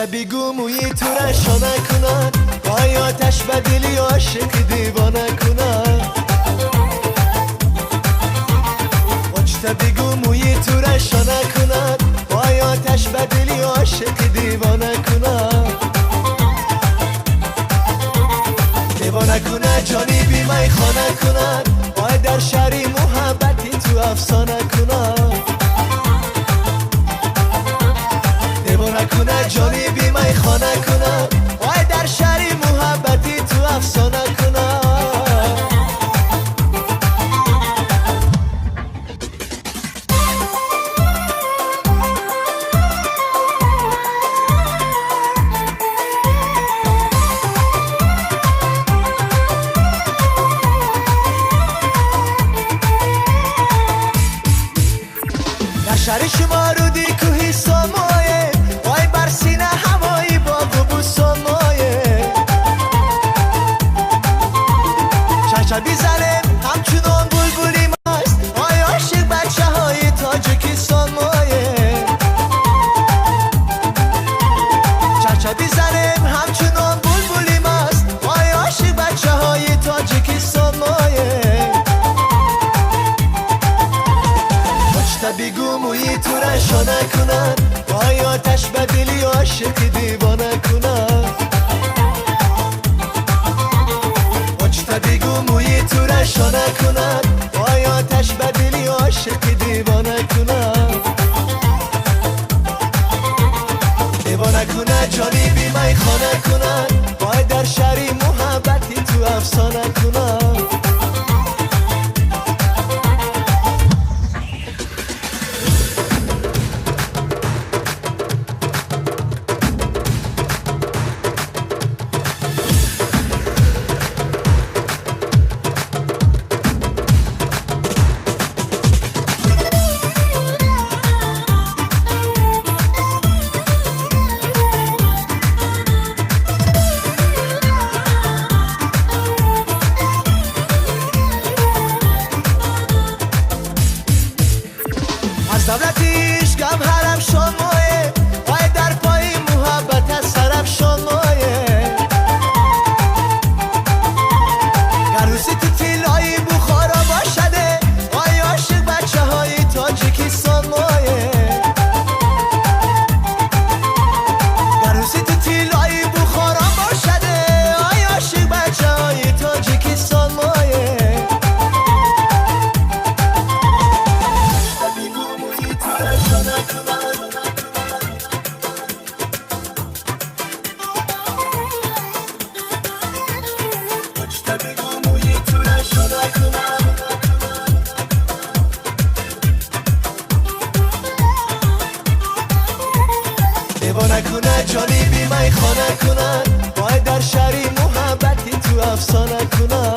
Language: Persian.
بیگو موی تو رشانه کنن وای آتش به دلی عاشق دیوانه کنن تا بیگو موی تو رشانه کنن وای آتش به دلی عاشق دیوانه کنن دیوانه کنن جانی بی می خانه کنن وای در شهری محبتی تو افسانه کنن دیوانه کنن جانی بی می خانه کنن وای در شهری محبتی تو افسانه کنن شهر شما رو دی کوهی سامایه وای بر سینه هوایی باغ و بوسامایه چشم بیزنه همچنان بلبلی ماست وای عاشق بچه های تاجیکستان مایه چشم بیزنه همچنان بلبلی ماست وای عاشق بچه های تاجیکستان مایه بیگو موی تو رشانه کنن وای آتش به دلی عاشق دیوانه کنن تا بیگو موی تو رشانه کنن وای آتش به دلی عاشق دیوانه کنن دیوانه کنن جانی بی می خانه کنن وای در شهری محبتی تو افسانه کنن دولتیش گم حرم شمایه وای در پای محبت از سرم شمایه گروسی تو تیلایی بخارا باشده وای عاشق بچه های تاجیکستان مایه گروسی تو تیلایی بخارا باشده وای عاشق بچه های تاجیکستان مایه دیوانه کنن جانی بی می خانه کنن وای در شهری محبتی تو افسانه کنن